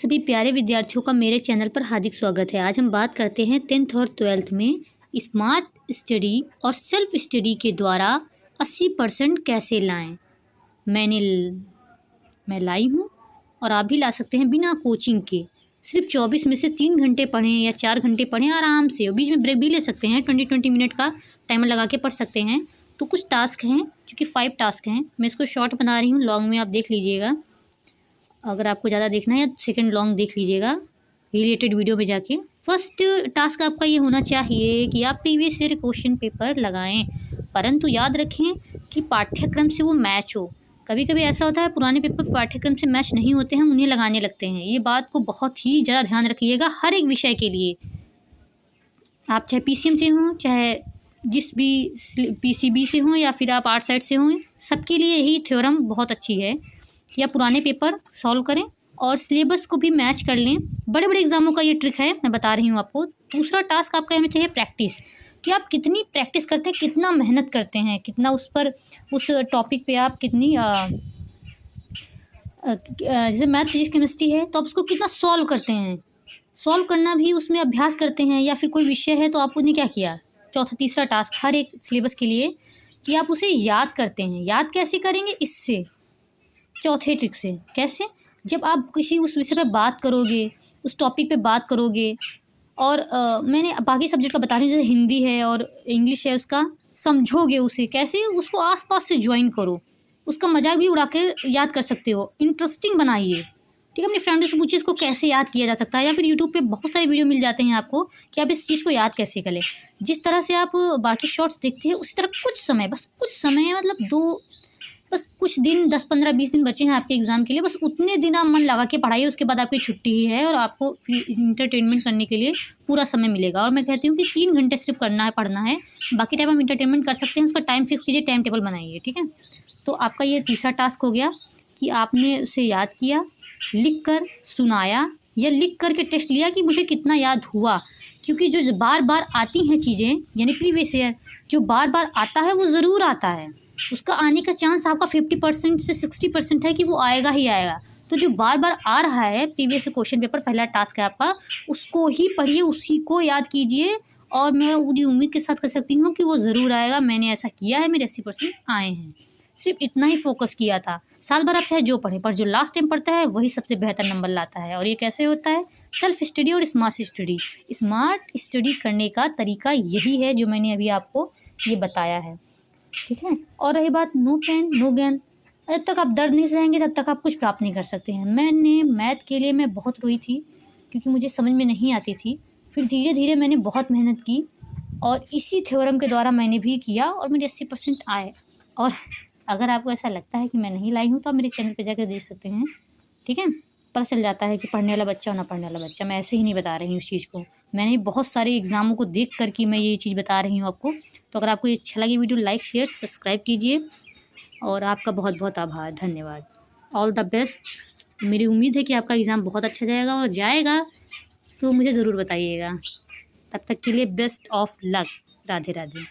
सभी प्यारे विद्यार्थियों का मेरे चैनल पर हार्दिक स्वागत है। आज हम बात करते हैं 10th और 12th में स्मार्ट स्टडी और सेल्फ स्टडी के द्वारा 80% कैसे लाएं। मैं लाई हूँ और आप भी ला सकते हैं बिना कोचिंग के। सिर्फ 24 में से 3 घंटे पढ़ें या 4 घंटे पढ़ें आराम से, और बीच में ब्रेक भी ले सकते हैं। 20-20 मिनट का टाइमर लगा के पढ़ सकते हैं। तो कुछ टास्क हैं, क्योंकि 5 टास्क हैं। मैं इसको शॉर्ट बना रही हूँ, लॉन्ग में आप देख लीजिएगा। अगर आपको ज़्यादा देखना है या सेकंड लॉन्ग देख लीजिएगा रिलेटेड वीडियो में जाके। फर्स्ट टास्क आपका ये होना चाहिए कि आप प्रीवियस ईयर क्वेश्चन पेपर लगाएं, परंतु याद रखें कि पाठ्यक्रम से वो मैच हो। कभी कभी ऐसा होता है पुराने पेपर पाठ्यक्रम से मैच नहीं होते हैं, उन्हें लगाने लगते हैं। ये बात को बहुत ही ज़्यादा ध्यान रखिएगा हर एक विषय के लिए। आप चाहे PCM से हों, चाहे जिस भी PCB से हों, या फिर आप आर्ट साइड से हों, सबके लिए यही थ्योरम बहुत अच्छी है कि आप पुराने पेपर सॉल्व करें और सिलेबस को भी मैच कर लें। बड़े बड़े एग्जामों का ये ट्रिक है, मैं बता रही हूँ आपको। दूसरा टास्क आपका होना चाहिए प्रैक्टिस, कि आप कितनी प्रैक्टिस करते हैं, कितना मेहनत करते हैं, कितना उस टॉपिक पे आप कितनी जैसे मैथ फिजिक्स केमिस्ट्री है तो आप उसको कितना सॉल्व करते हैं। सॉल्व करना भी उसमें अभ्यास करते हैं, या फिर कोई विषय है तो आपने क्या किया। तीसरा टास्क हर एक सिलेबस के लिए कि आप उसे याद करते हैं। याद कैसे करेंगे, इससे चौथे ट्रिक से। कैसे? जब आप किसी उस विषय पे बात करोगे, उस टॉपिक पे बात करोगे, और मैंने बाकी सब्जेक्ट का बता रही हूँ, जैसे हिंदी है और इंग्लिश है, उसका समझोगे उसे कैसे, उसको आसपास से ज्वाइन करो, उसका मजाक भी उड़ा के याद कर सकते हो। इंटरेस्टिंग बनाइए, ठीक है। अपने फ्रेंड से पूछिए इसको कैसे याद किया जा सकता है, या फिर यूट्यूब पे बहुत सारे वीडियो मिल जाते हैं आपको कि आप इस चीज़ को याद कैसे करें। जिस तरह से आप बाकी शॉर्ट्स देखते हैं उसी तरह कुछ समय, बस कुछ समय, मतलब बस कुछ दिन, 10-15-20 दिन बचे हैं आपके एग्ज़ाम के लिए। बस उतने दिन आप मन लगा के पढ़ाइए। उसके बाद आपकी छुट्टी ही है और आपको फिर इंटरटेनमेंट करने के लिए पूरा समय मिलेगा। और मैं कहती हूँ कि 3 घंटे सिर्फ पढ़ना है, बाकी टाइम हम इंटरटेनमेंट कर सकते हैं। उसका टाइम फिक्स कीजिए, टाइम टेबल बनाइए, ठीक है। तो आपका ये तीसरा टास्क हो गया कि आपने उसे याद किया, लिख कर सुनाया, या लिख कर के टेस्ट लिया कि मुझे कितना याद हुआ। क्योंकि जो बार बार आती हैं चीज़ें, यानी प्रीवियस ईयर जो बार बार आता है वो ज़रूर आता है, उसका आने का चांस आपका 50% से 60% है कि वो आएगा ही आएगा। तो जो बार बार आ रहा है प्रीवियस क्वेश्चन पेपर, पहला टास्क है आपका, उसको ही पढ़िए, उसी को याद कीजिए। और मैं पूरी उम्मीद के साथ कर सकती हूँ कि वो ज़रूर आएगा। मैंने ऐसा किया है, मेरे 80% आए हैं। सिर्फ इतना ही फोकस किया था। साल भर आप चाहे जो पढ़ें, पर जो लास्ट टाइम पढ़ता है वही सबसे बेहतर नंबर लाता है। और ये कैसे होता है? सेल्फ स्टडी और स्मार्ट स्टडी। स्मार्ट स्टडी करने का तरीका यही है जो मैंने अभी आपको ये बताया है, ठीक है। और रही बात नो पेन नो गेन, जब तक आप दर्द नहीं सहेंगे तब तक आप कुछ प्राप्त नहीं कर सकते हैं। मैंने मैथ के लिए मैं बहुत रोई थी, क्योंकि मुझे समझ में नहीं आती थी। फिर धीरे धीरे मैंने बहुत मेहनत की और इसी थ्योरम के द्वारा मैंने भी किया और मेरे 80% आए। और अगर आपको ऐसा लगता है कि मैं नहीं लाई हूँ तो आप मेरे चैनल पर जाकर देख सकते हैं, ठीक है। पता चल जाता है कि पढ़ने वाला बच्चा और ना पढ़ने वाला बच्चा। मैं ऐसे ही नहीं बता रही हूँ इस चीज़ को, मैंने बहुत सारे एग्जामों को देख कर के मैं ये चीज़ बता रही हूँ आपको। तो अगर आपको ये अच्छा लगे वीडियो, लाइक शेयर सब्सक्राइब कीजिए। और आपका बहुत बहुत आभार, धन्यवाद। All the best. मेरी उम्मीद है कि आपका एग्ज़ाम बहुत अच्छा जाएगा, और जाएगा तो मुझे ज़रूर बताइएगा। तब तक के लिए best of luck. Radhe Radhe.